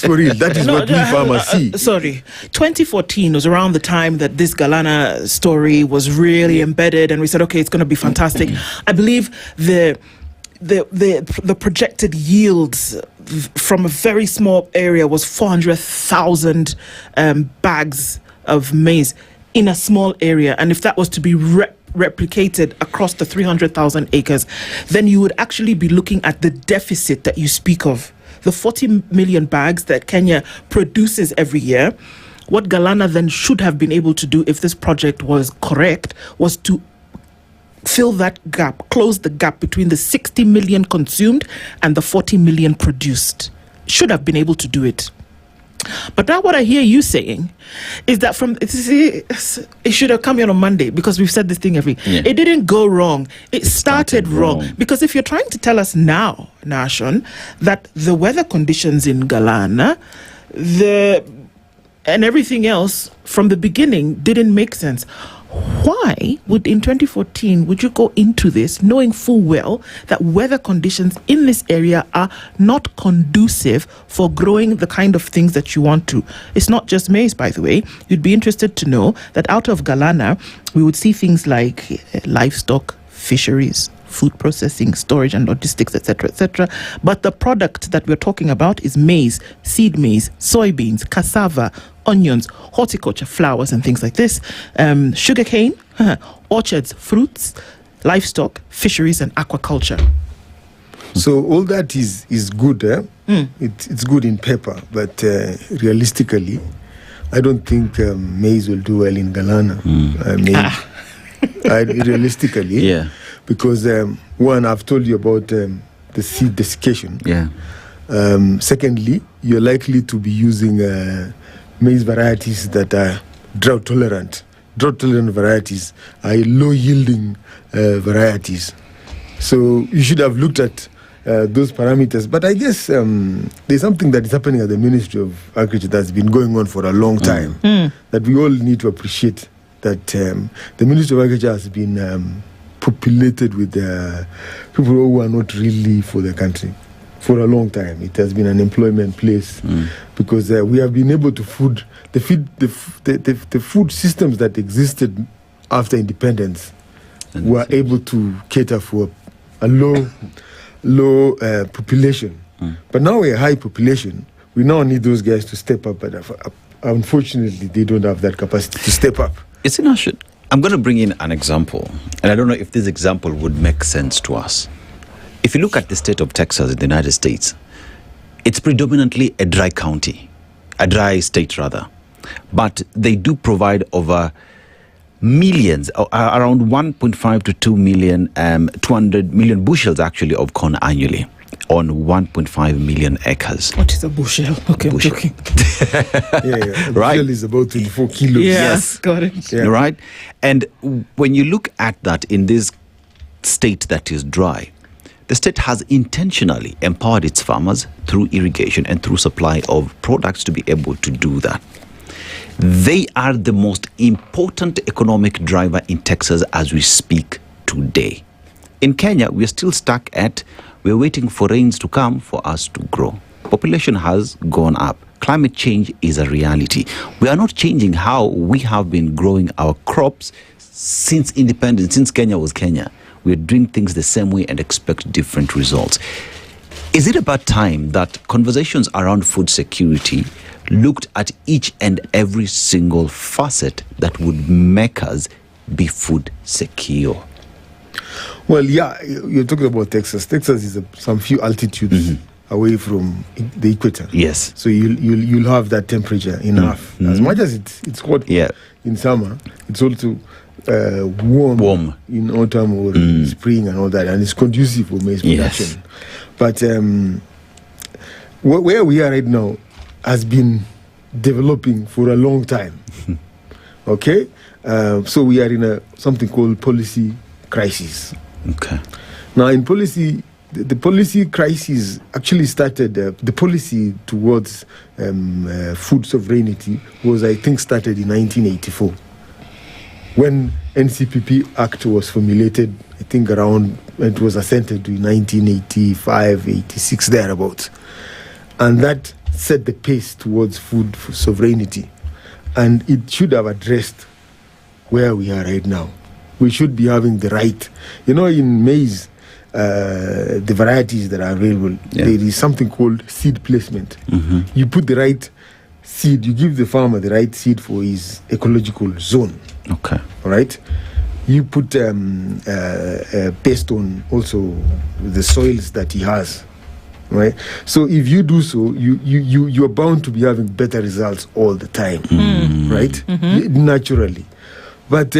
It's for real. That is what we farmers see. Sorry. 2014 was around the time that this Galana story was really embedded, and we said, okay, it's going to be fantastic. I believe the projected yields from a very small area was 400,000 bags of maize in a small area. And if that was to be replicated across the 300,000 acres, then you would actually be looking at the deficit that you speak of. The 40 million bags that Kenya produces every year. What Galana then should have been able to do, if this project was correct, was to fill that gap, close the gap between the 60 million consumed and the 40 million produced. Should have been able to do it. But now what I hear you saying is that it should have come here on Monday, because we've said this thing it didn't go wrong. It started wrong. Because if you're trying to tell us now, Nahshon, that the weather conditions in Galana, and everything else from the beginning didn't make sense, why would in 2014 would you go into this knowing full well that weather conditions in this area are not conducive for growing the kind of things that you want to? It's not just maize, by the way. You'd be interested to know that out of Galana, we would see things like livestock, fisheries, food processing, storage and logistics, etc., etc. But the product that we're talking about is maize, seed maize, soybeans, cassava, onions, horticulture, flowers and things like this, sugarcane, orchards, fruits, livestock, fisheries and aquaculture. So all that is good. It's good in paper, but realistically, I don't think maize will do well in Galana. Realistically, because one, I've told you about the seed desiccation. Secondly, you're likely to be using maize varieties that are drought tolerant. Drought tolerant varieties are low yielding varieties. So you should have looked at those parameters. But I guess there's something that is happening at the Ministry of Agriculture that's been going on for a long time that we all need to appreciate. That the Ministry of Agriculture has been populated with people who are not really for the country for a long time. It has been an employment place because we have been able to the food systems that existed after independence were able to cater for a low population. But now we're a high population. We now need those guys to step up, but unfortunately they don't have that capacity to step up. It's Nahshon. I'm going to bring in an example, and I don't know if this example would make sense to us. If you look at the state of Texas in the United States, it's predominantly a dry state rather. But they do provide over millions, around 1.5 to 2 million, 200 million bushels actually of corn annually on 1.5 million acres. What is a bushel? Okay, bushel. I'm joking. A bushel is about 24 kilos. Yes, got it. Yeah. Right? And when you look at that in this state that is dry, the state has intentionally empowered its farmers through irrigation and through supply of products to be able to do that. They are the most important economic driver in Texas as we speak today. In Kenya, we're still stuck at, we're waiting for rains to come for us to grow. Population has gone up. Climate change is a reality. We are not changing how we have been growing our crops since independence, since Kenya was Kenya. We're doing things the same way and expect different results. Is it about time that conversations around food security looked at each and every single facet that would make us be food secure? Well, yeah, you're talking about Texas. Texas is some few altitudes away from the equator. Yes. So you'll have that temperature enough. As much as it's hot in summer, it's also warm in autumn or spring and all that, and it's conducive for maize production. But where we are right now has been developing for a long time. Okay? So we are in something called policy crisis. Okay. Now in policy, the policy crisis actually started, the policy towards food sovereignty was, I think, started in 1984. When NCPB Act was formulated, I think around, it was assented to in 1985, 86, thereabouts. And that set the pace towards food sovereignty, and it should have addressed where we are right now. We should be having the right, in maize, the varieties that are available, there is something called seed placement. You put the right seed, you give the farmer the right seed for his ecological zone. Okay. All right. You put based on also the soils that he has. Right. So if you do so, you are bound to be having better results all the time. Right. Naturally. But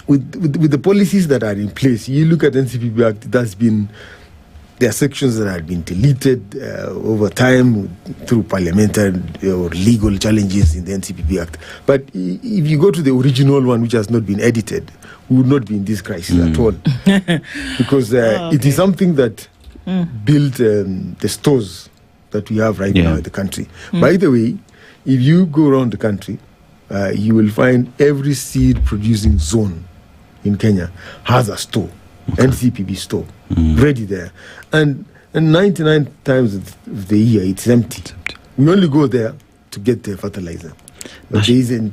with the policies that are in place, you look at NCPB Act, there are sections that have been deleted over time through parliamentary or legal challenges in the NCPB Act. But if you go to the original one, which has not been edited, we would not be in this crisis at all. Because it is something that built the stores that we have right now in the country. By the way, if you go around the country, you will find every seed producing zone in Kenya has a store, NCPB store, ready there. And 99 times of the year, it's empty. We only go there to get the fertilizer. But there isn't